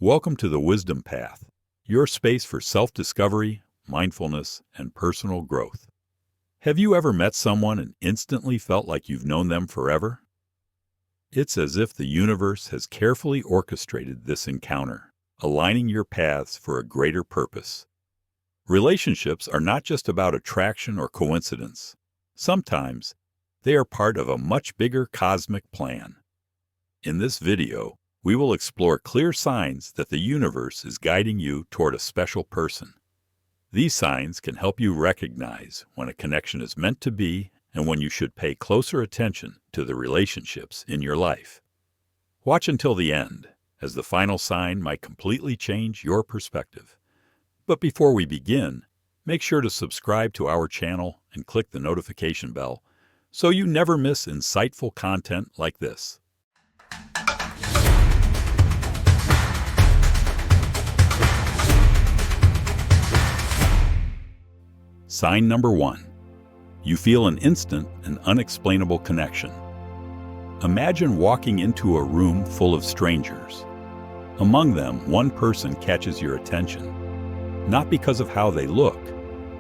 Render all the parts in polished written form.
Welcome to the Wisdom Path, your space for self-discovery, mindfulness, and personal growth. Have you ever met someone and instantly felt like you've known them forever? It's as if the universe has carefully orchestrated this encounter, aligning your paths for a greater purpose. Relationships are not just about attraction or coincidence. Sometimes, they are part of a much bigger cosmic plan. In this video, we will explore clear signs that the universe is guiding you toward a special person. These signs can help you recognize when a connection is meant to be and when you should pay closer attention to the relationships in your life. Watch until the end, as the final sign might completely change your perspective. But before we begin, make sure to subscribe to our channel and click the notification bell so you never miss insightful content like this. Sign number 1. You feel an instant and unexplainable connection. Imagine walking into a room full of strangers. Among them, one person catches your attention, not because of how they look,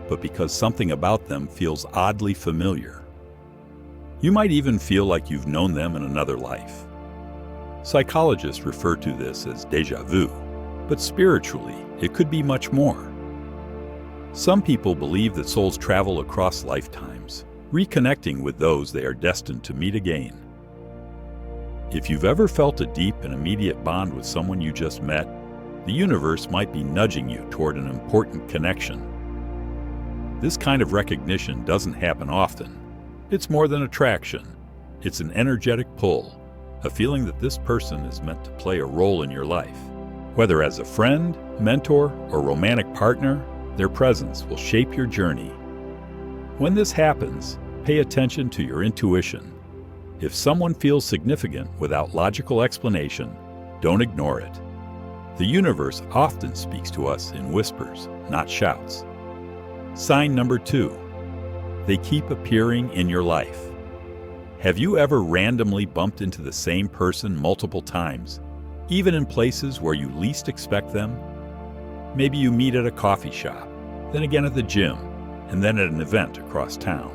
but because something about them feels oddly familiar. You might even feel like you've known them in another life. Psychologists refer to this as déjà vu, but spiritually, it could be much more. Some people believe that souls travel across lifetimes, reconnecting with those they are destined to meet again. If you've ever felt a deep and immediate bond with someone you just met, the universe might be nudging you toward an important connection. This kind of recognition doesn't happen often. It's more than attraction. It's an energetic pull, a feeling that this person is meant to play a role in your life. Whether as a friend, mentor, or romantic partner, their presence will shape your journey. When this happens, pay attention to your intuition. If someone feels significant without logical explanation, don't ignore it. The universe often speaks to us in whispers, not shouts. Sign number 2. They keep appearing in your life. Have you ever randomly bumped into the same person multiple times, even in places where you least expect them? Maybe you meet at a coffee shop, then again at the gym, and then at an event across town.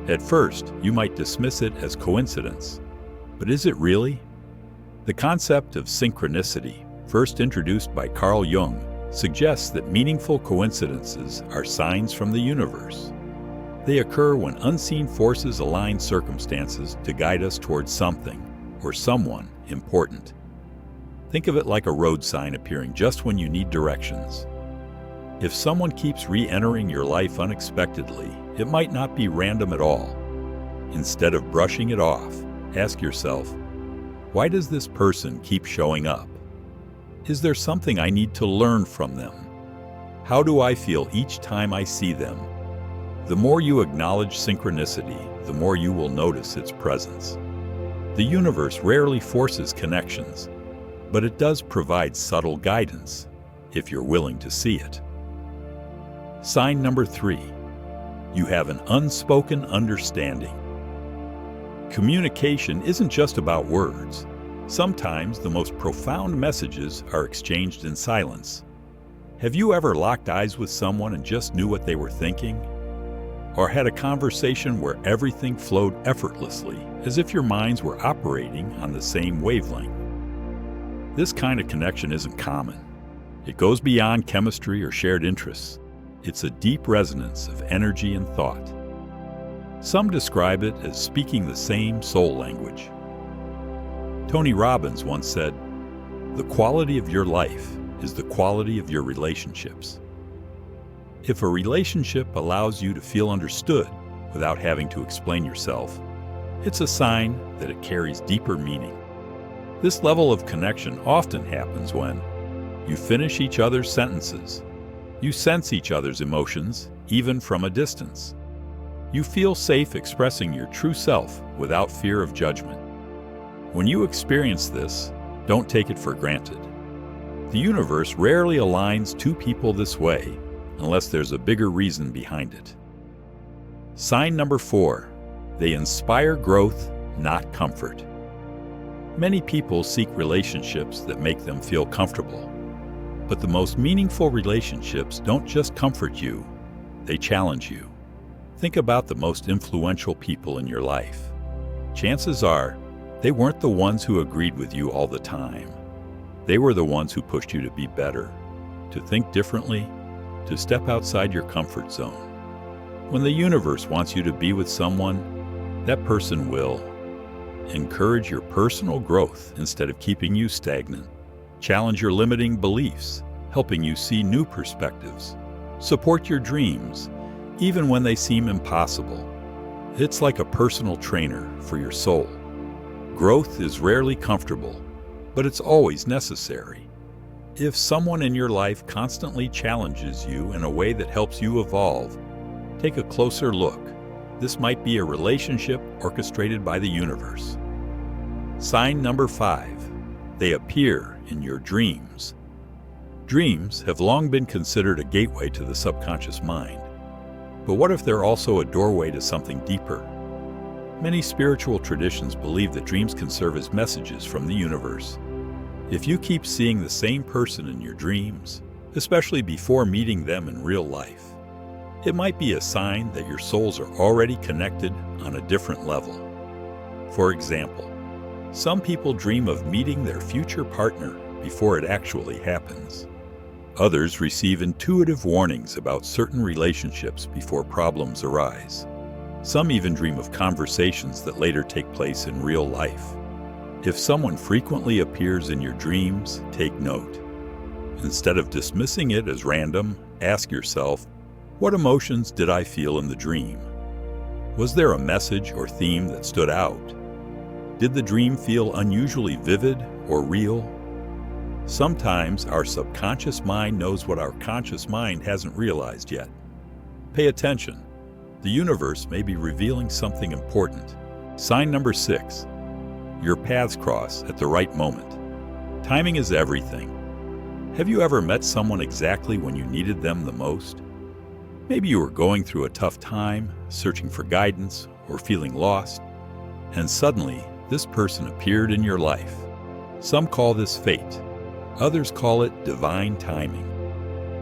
At first, you might dismiss it as coincidence, but is it really? The concept of synchronicity, first introduced by Carl Jung, suggests that meaningful coincidences are signs from the universe. They occur when unseen forces align circumstances to guide us towards something or someone important. Think of it like a road sign appearing just when you need directions. If someone keeps re-entering your life unexpectedly, it might not be random at all. Instead of brushing it off, ask yourself, why does this person keep showing up? Is there something I need to learn from them? How do I feel each time I see them? The more you acknowledge synchronicity, the more you will notice its presence. The universe rarely forces connections, but it does provide subtle guidance, if you're willing to see it. Sign number 3. You have an unspoken understanding. Communication isn't just about words. Sometimes the most profound messages are exchanged in silence. Have you ever locked eyes with someone and just knew what they were thinking? Or had a conversation where everything flowed effortlessly, as if your minds were operating on the same wavelength? This kind of connection isn't common. It goes beyond chemistry or shared interests. It's a deep resonance of energy and thought. Some describe it as speaking the same soul language. Tony Robbins once said, "The quality of your life is the quality of your relationships." If a relationship allows you to feel understood without having to explain yourself, it's a sign that it carries deeper meaning. This level of connection often happens when you finish each other's sentences, you sense each other's emotions, even from a distance. You feel safe expressing your true self without fear of judgment. When you experience this, don't take it for granted. The universe rarely aligns two people this way unless there's a bigger reason behind it. Sign number 4. They inspire growth, not comfort. Many people seek relationships that make them feel comfortable. But the most meaningful relationships don't just comfort you, they challenge you. Think about the most influential people in your life. Chances are, they weren't the ones who agreed with you all the time. They were the ones who pushed you to be better, to think differently, to step outside your comfort zone. When the universe wants you to be with someone, that person will encourage your personal growth instead of keeping you stagnant, challenge your limiting beliefs, helping you see new perspectives, support your dreams, even when they seem impossible. It's like a personal trainer for your soul. Growth is rarely comfortable, but it's always necessary. If someone in your life constantly challenges you in a way that helps you evolve, take a closer look. This might be a relationship orchestrated by the universe. Sign number 5. They appear in your dreams. Dreams have long been considered a gateway to the subconscious mind. But what if they're also a doorway to something deeper? Many spiritual traditions believe that dreams can serve as messages from the universe. If you keep seeing the same person in your dreams, especially before meeting them in real life, it might be a sign that your souls are already connected on a different level. For example, some people dream of meeting their future partner before it actually happens. Others receive intuitive warnings about certain relationships before problems arise. Some even dream of conversations that later take place in real life. If someone frequently appears in your dreams, take note. Instead of dismissing it as random, ask yourself, what emotions did I feel in the dream? Was there a message or theme that stood out? Did the dream feel unusually vivid or real? Sometimes our subconscious mind knows what our conscious mind hasn't realized yet. Pay attention. The universe may be revealing something important. Sign number 6. Your paths cross at the right moment. Timing is everything. Have you ever met someone exactly when you needed them the most? Maybe you were going through a tough time, searching for guidance, or feeling lost, and suddenly this person appeared in your life. Some call this fate. Others call it divine timing.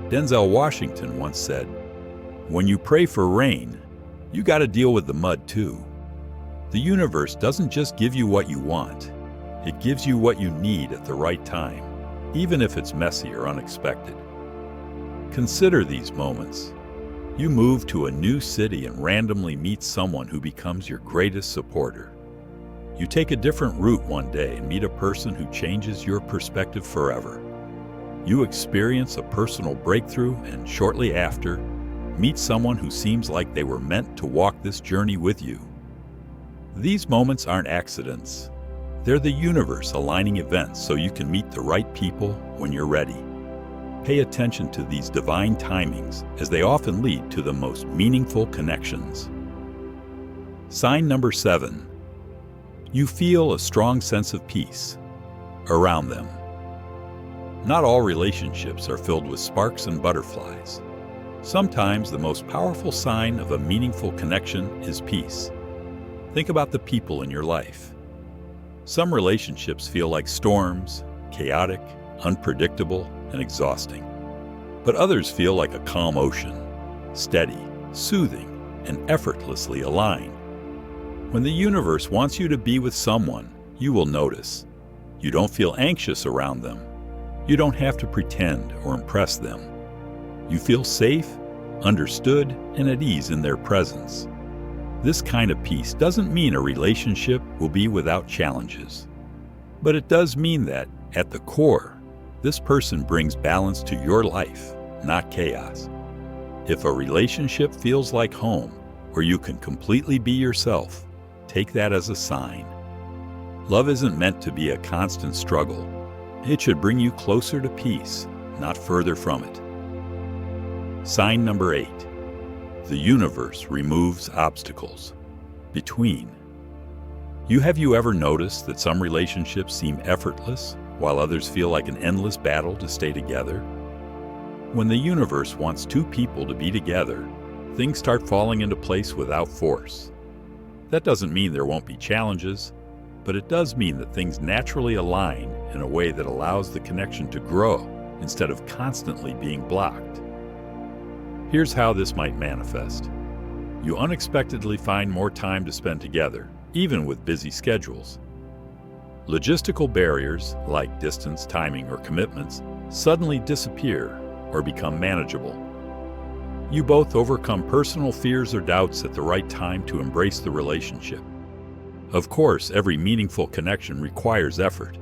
Denzel Washington once said, "When you pray for rain, you got to deal with the mud too." The universe doesn't just give you what you want. It gives you what you need at the right time, even if it's messy or unexpected. Consider these moments. You move to a new city and randomly meet someone who becomes your greatest supporter. You take a different route one day and meet a person who changes your perspective forever. You experience a personal breakthrough and shortly after, meet someone who seems like they were meant to walk this journey with you. These moments aren't accidents. They're the universe aligning events so you can meet the right people when you're ready. Pay attention to these divine timings, as they often lead to the most meaningful connections. Sign number 7. You feel a strong sense of peace around them. Not all relationships are filled with sparks and butterflies. Sometimes the most powerful sign of a meaningful connection is peace. Think about the people in your life. Some relationships feel like storms, chaotic, unpredictable, and exhausting. But others feel like a calm ocean, steady, soothing, and effortlessly aligned. When the universe wants you to be with someone, you will notice. You don't feel anxious around them. You don't have to pretend or impress them. You feel safe, understood, and at ease in their presence. This kind of peace doesn't mean a relationship will be without challenges. But it does mean that, at the core, this person brings balance to your life, not chaos. If a relationship feels like home, where you can completely be yourself, take that as a sign. Love isn't meant to be a constant struggle. It should bring you closer to peace, not further from it. Sign number 8. The universe removes obstacles. Between. Have you ever noticed that some relationships seem effortless, while others feel like an endless battle to stay together? When the universe wants two people to be together, things start falling into place without force. That doesn't mean there won't be challenges, but it does mean that things naturally align in a way that allows the connection to grow instead of constantly being blocked. Here's how this might manifest. You unexpectedly find more time to spend together, even with busy schedules. Logistical barriers, like distance, timing, or commitments, suddenly disappear or become manageable. You both overcome personal fears or doubts at the right time to embrace the relationship. Of course, every meaningful connection requires effort.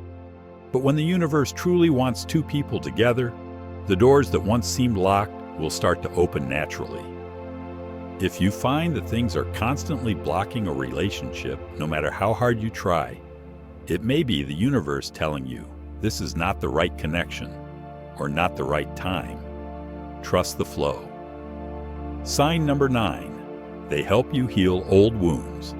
But when the universe truly wants two people together, the doors that once seemed locked will start to open naturally. If you find that things are constantly blocking a relationship, no matter how hard you try, it may be the universe telling you this is not the right connection or not the right time. Trust the flow. Sign number 9. They help you heal old wounds.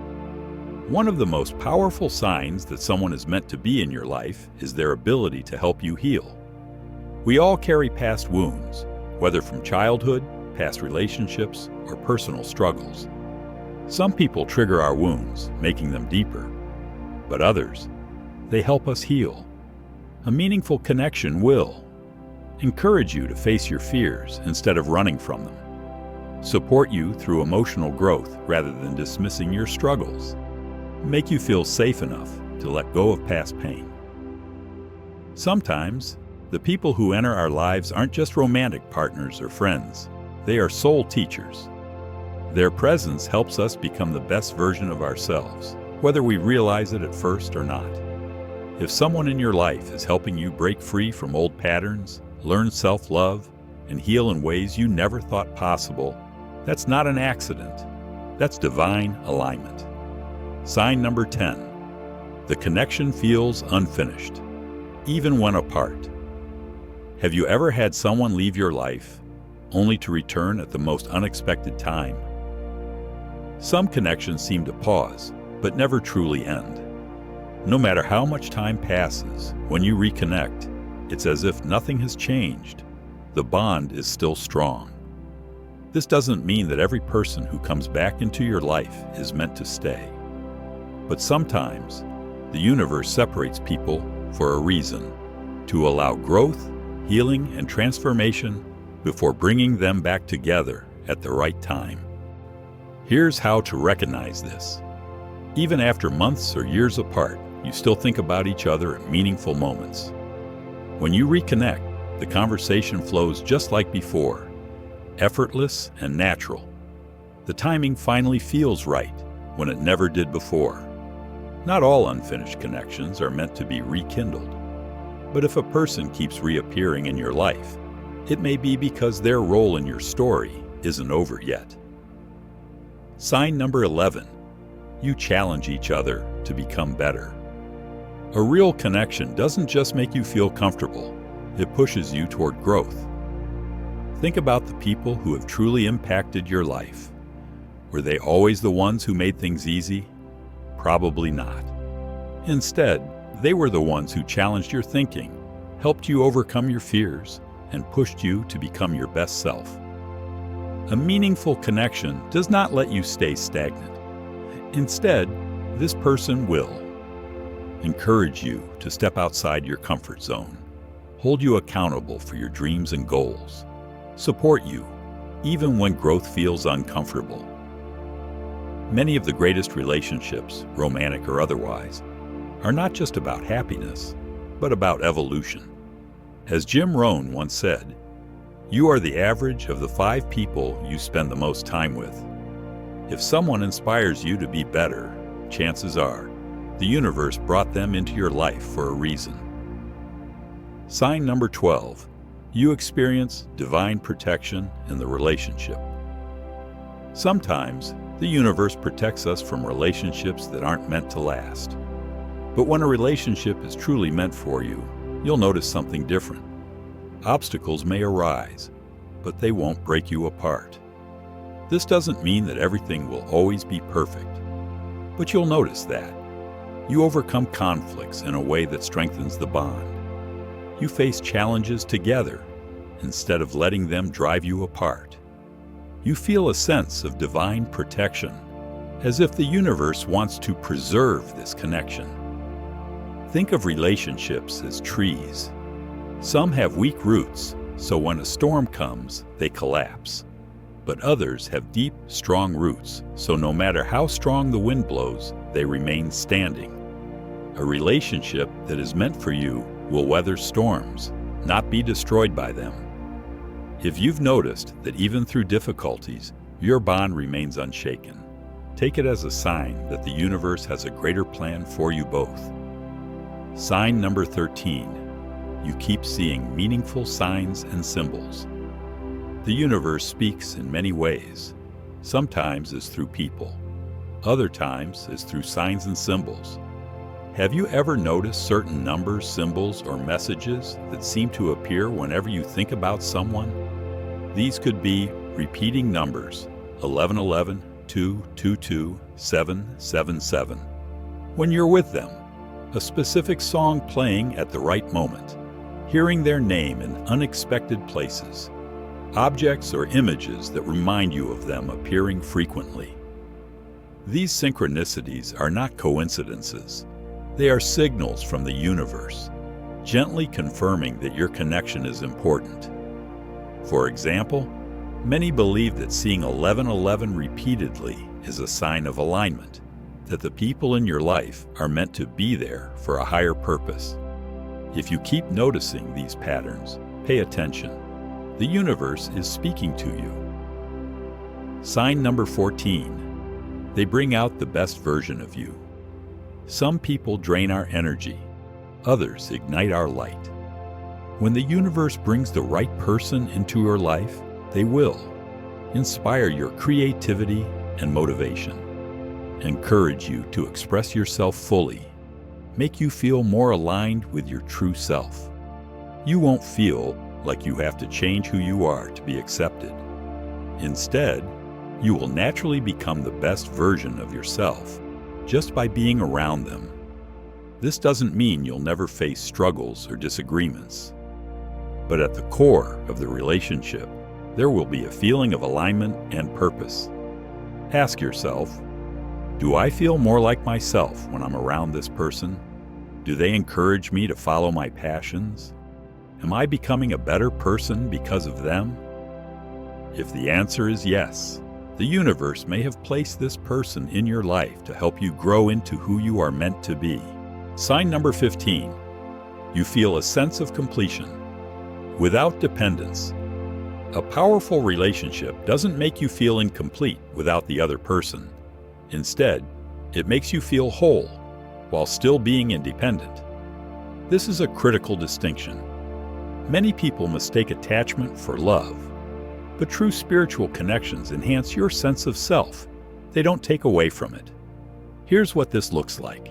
One of the most powerful signs that someone is meant to be in your life is their ability to help you heal. We all carry past wounds, whether from childhood, past relationships, or personal struggles. Some people trigger our wounds, making them deeper. But others, they help us heal. A meaningful connection will encourage you to face your fears instead of running from them, support you through emotional growth rather than dismissing your struggles, make you feel safe enough to let go of past pain. Sometimes, the people who enter our lives aren't just romantic partners or friends. They are soul teachers. Their presence helps us become the best version of ourselves, whether we realize it at first or not. If someone in your life is helping you break free from old patterns, learn self-love, and heal in ways you never thought possible, that's not an accident. That's divine alignment. Sign number 10. The connection feels unfinished, even when apart. Have you ever had someone leave your life only to return at the most unexpected time? Some connections seem to pause, but never truly end. No matter how much time passes, when you reconnect, it's as if nothing has changed. The bond is still strong. This doesn't mean that every person who comes back into your life is meant to stay. But sometimes, the universe separates people for a reason, to allow growth, healing, and transformation before bringing them back together at the right time. Here's how to recognize this. Even after months or years apart, you still think about each other at meaningful moments. When you reconnect, the conversation flows just like before, effortless and natural. The timing finally feels right when it never did before. Not all unfinished connections are meant to be rekindled. But if a person keeps reappearing in your life, it may be because their role in your story isn't over yet. Sign number 11. You challenge each other to become better. A real connection doesn't just make you feel comfortable, it pushes you toward growth. Think about the people who have truly impacted your life. Were they always the ones who made things easy? Probably not. Instead, they were the ones who challenged your thinking, helped you overcome your fears, and pushed you to become your best self. A meaningful connection does not let you stay stagnant. Instead, this person will encourage you to step outside your comfort zone, hold you accountable for your dreams and goals, support you, even when growth feels uncomfortable. Many of the greatest relationships, romantic or otherwise, are not just about happiness, but about evolution. As Jim Rohn once said, "You are the average of the 5 people you spend the most time with." If someone inspires you to be better, chances are the universe brought them into your life for a reason. Sign number 12. You experience divine protection in the relationship. Sometimes, the universe protects us from relationships that aren't meant to last. But when a relationship is truly meant for you, you'll notice something different. Obstacles may arise, but they won't break you apart. This doesn't mean that everything will always be perfect, but you'll notice that. You overcome conflicts in a way that strengthens the bond. You face challenges together instead of letting them drive you apart. You feel a sense of divine protection, as if the universe wants to preserve this connection. Think of relationships as trees. Some have weak roots, so when a storm comes, they collapse. But others have deep, strong roots, so no matter how strong the wind blows, they remain standing. A relationship that is meant for you will weather storms, not be destroyed by them. If you've noticed that even through difficulties, your bond remains unshaken, take it as a sign that the universe has a greater plan for you both. Sign number 13. You keep seeing meaningful signs and symbols. The universe speaks in many ways. Sometimes it's through people. Other times it's through signs and symbols. Have you ever noticed certain numbers, symbols, or messages that seem to appear whenever you think about someone? These could be repeating numbers, 1111, 222, 777. When you're with them, a specific song playing at the right moment, hearing their name in unexpected places, objects or images that remind you of them appearing frequently. These synchronicities are not coincidences. They are signals from the universe, gently confirming that your connection is important. For example, many believe that seeing 1111 repeatedly is a sign of alignment, that the people in your life are meant to be there for a higher purpose. If you keep noticing these patterns, pay attention. The universe is speaking to you. Sign number 14. They bring out the best version of you. Some people drain our energy. Others ignite our light. When the universe brings the right person into your life, they will inspire your creativity and motivation, encourage you to express yourself fully, make you feel more aligned with your true self. You won't feel like you have to change who you are to be accepted. Instead, you will naturally become the best version of yourself just by being around them. This doesn't mean you'll never face struggles or disagreements. But at the core of the relationship, there will be a feeling of alignment and purpose. Ask yourself, do I feel more like myself when I'm around this person? Do they encourage me to follow my passions? Am I becoming a better person because of them? If the answer is yes, the universe may have placed this person in your life to help you grow into who you are meant to be. Sign number 15. You feel a sense of completion. Without dependence. A powerful relationship doesn't make you feel incomplete without the other person. Instead, it makes you feel whole while still being independent. This is a critical distinction. Many people mistake attachment for love. But true spiritual connections enhance your sense of self. They don't take away from it. Here's what this looks like.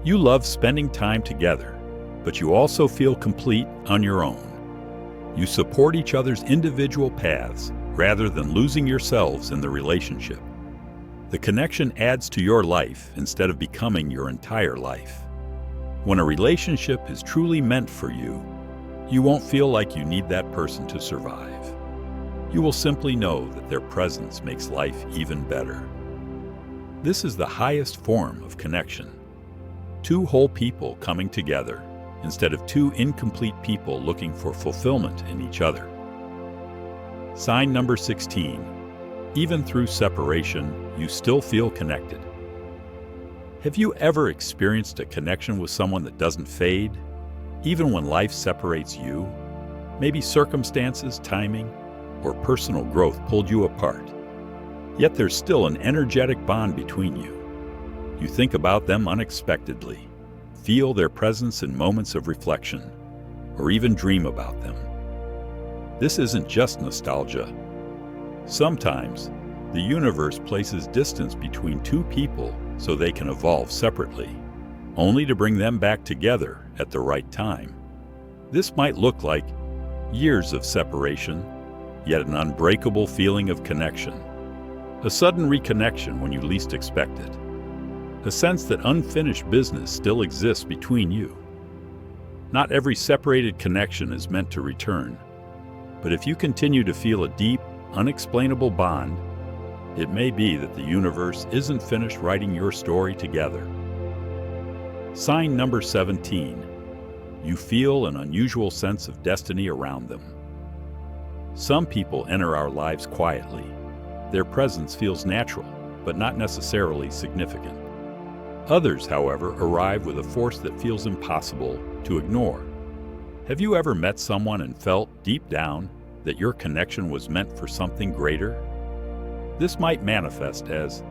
You love spending time together, but you also feel complete on your own. You support each other's individual paths rather than losing yourselves in the relationship. The connection adds to your life instead of becoming your entire life. When a relationship is truly meant for you, you won't feel like you need that person to survive. You will simply know that their presence makes life even better. This is the highest form of connection. Two whole people coming together instead of two incomplete people looking for fulfillment in each other. Sign number 16. Even through separation, you still feel connected. Have you ever experienced a connection with someone that doesn't fade, even when life separates you? Maybe circumstances, timing, or personal growth pulled you apart. Yet there's still an energetic bond between you. You think about them unexpectedly, feel their presence in moments of reflection, or even dream about them. This isn't just nostalgia. Sometimes, the universe places distance between two people so they can evolve separately, only to bring them back together at the right time. This might look like years of separation, yet an unbreakable feeling of connection. A sudden reconnection when you least expect it. A sense that unfinished business still exists between you. Not every separated connection is meant to return, but if you continue to feel a deep, unexplainable bond, it may be that the universe isn't finished writing your story together. Sign number 17. You feel an unusual sense of destiny around them. Some people enter our lives quietly. Their presence feels natural, but not necessarily significant. Others, however, arrive with a force that feels impossible to ignore. Have you ever met someone and felt, deep down, that your connection was meant for something greater? This might manifest as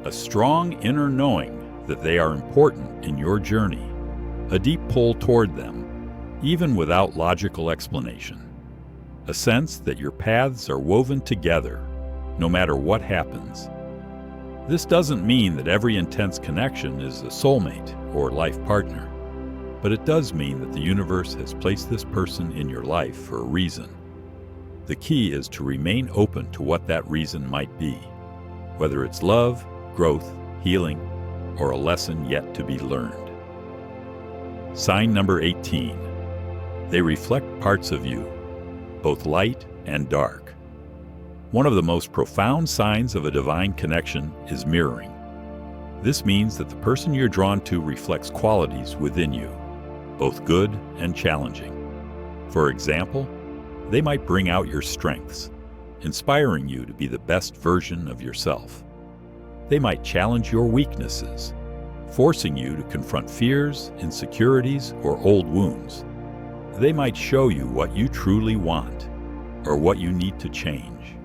a strong inner knowing that they are important in your journey, a deep pull toward them, even without logical explanation, a sense that your paths are woven together, no matter what happens. This doesn't mean that every intense connection is a soulmate or life partner, but it does mean that the universe has placed this person in your life for a reason. The key is to remain open to what that reason might be, whether it's love, growth, healing, or a lesson yet to be learned. Sign number 18. They reflect parts of you, both light and dark. One of the most profound signs of a divine connection is mirroring. This means that the person you're drawn to reflects qualities within you, both good and challenging. For example, they might bring out your strengths, inspiring you to be the best version of yourself. They might challenge your weaknesses, forcing you to confront fears, insecurities, or old wounds. They might show you what you truly want, or what you need to change.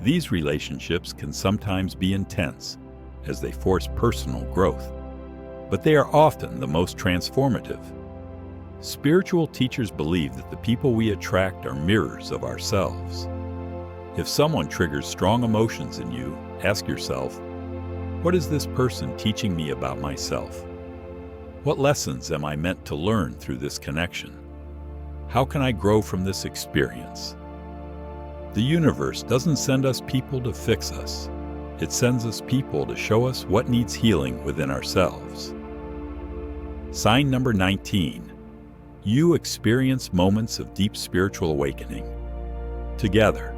These relationships can sometimes be intense, as they force personal growth, but they are often the most transformative. Spiritual teachers believe that the people we attract are mirrors of ourselves. If someone triggers strong emotions in you, ask yourself, what is this person teaching me about myself? What lessons am I meant to learn through this connection? How can I grow from this experience? The universe doesn't send us people to fix us. It sends us people to show us what needs healing within ourselves. Sign number 19. You experience moments of deep spiritual awakening. Together.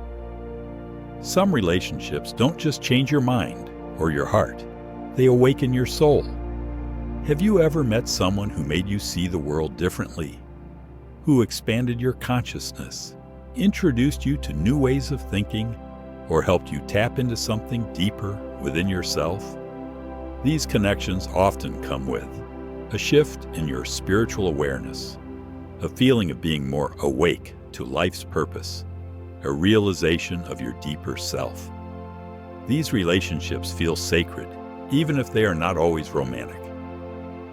Some relationships don't just change your mind or your heart. They awaken your soul. Have you ever met someone who made you see the world differently? Who expanded your consciousness, introduced you to new ways of thinking, or helped you tap into something deeper within yourself? These connections often come with a shift in your spiritual awareness, a feeling of being more awake to life's purpose, a realization of your deeper self. These relationships feel sacred, even if they are not always romantic.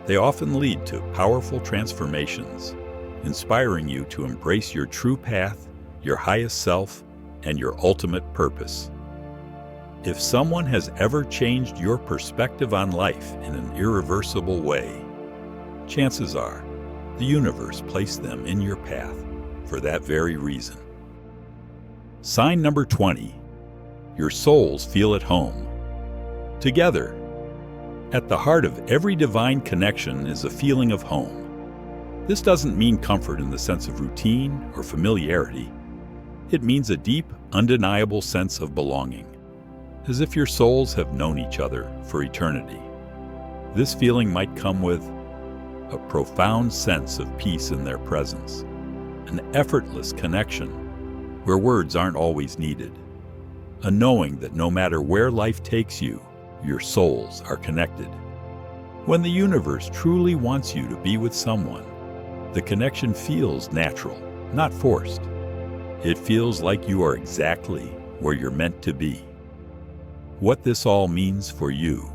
They often lead to powerful transformations, inspiring you to embrace your true path, your highest self, and your ultimate purpose. If someone has ever changed your perspective on life in an irreversible way, chances are the universe placed them in your path for that very reason. Sign number 20. Your souls feel at home. Together. At the heart of every divine connection is a feeling of home. This doesn't mean comfort in the sense of routine or familiarity. It means a deep, undeniable sense of belonging, as if your souls have known each other for eternity. This feeling might come with a profound sense of peace in their presence, an effortless connection where words aren't always needed, a knowing that no matter where life takes you, your souls are connected. When the universe truly wants you to be with someone, the connection feels natural, not forced. It feels like you are exactly where you're meant to be. What this all means for you.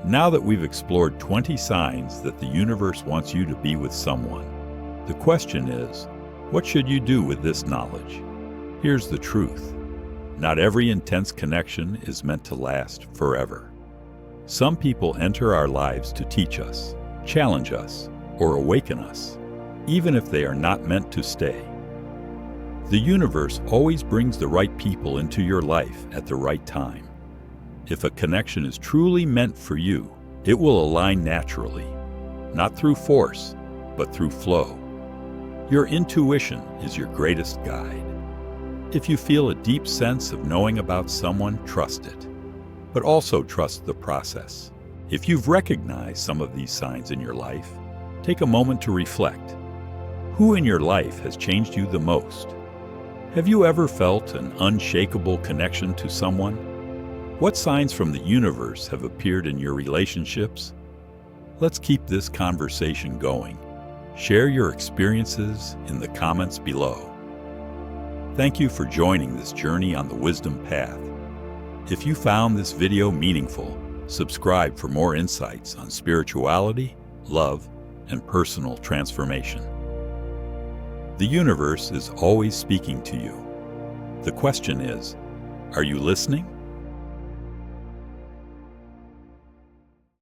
Now that we've explored 20 signs that the universe wants you to be with someone, the question is, what should you do with this knowledge? Here's the truth. Not every intense connection is meant to last forever. Some people enter our lives to teach us, challenge us, or awaken us, even if they are not meant to stay. The universe always brings the right people into your life at the right time. If a connection is truly meant for you, it will align naturally, not through force, but through flow. Your intuition is your greatest guide. If you feel a deep sense of knowing about someone, trust it, but also trust the process. If you've recognized some of these signs in your life, take a moment to reflect. Who in your life has changed you the most? Have you ever felt an unshakable connection to someone? What signs from the universe have appeared in your relationships? Let's keep this conversation going. Share your experiences in the comments below. Thank you for joining this journey on the wisdom path. If you found this video meaningful, subscribe for more insights on spirituality, love, and personal transformation. The universe is always speaking to you. The question is, are you listening?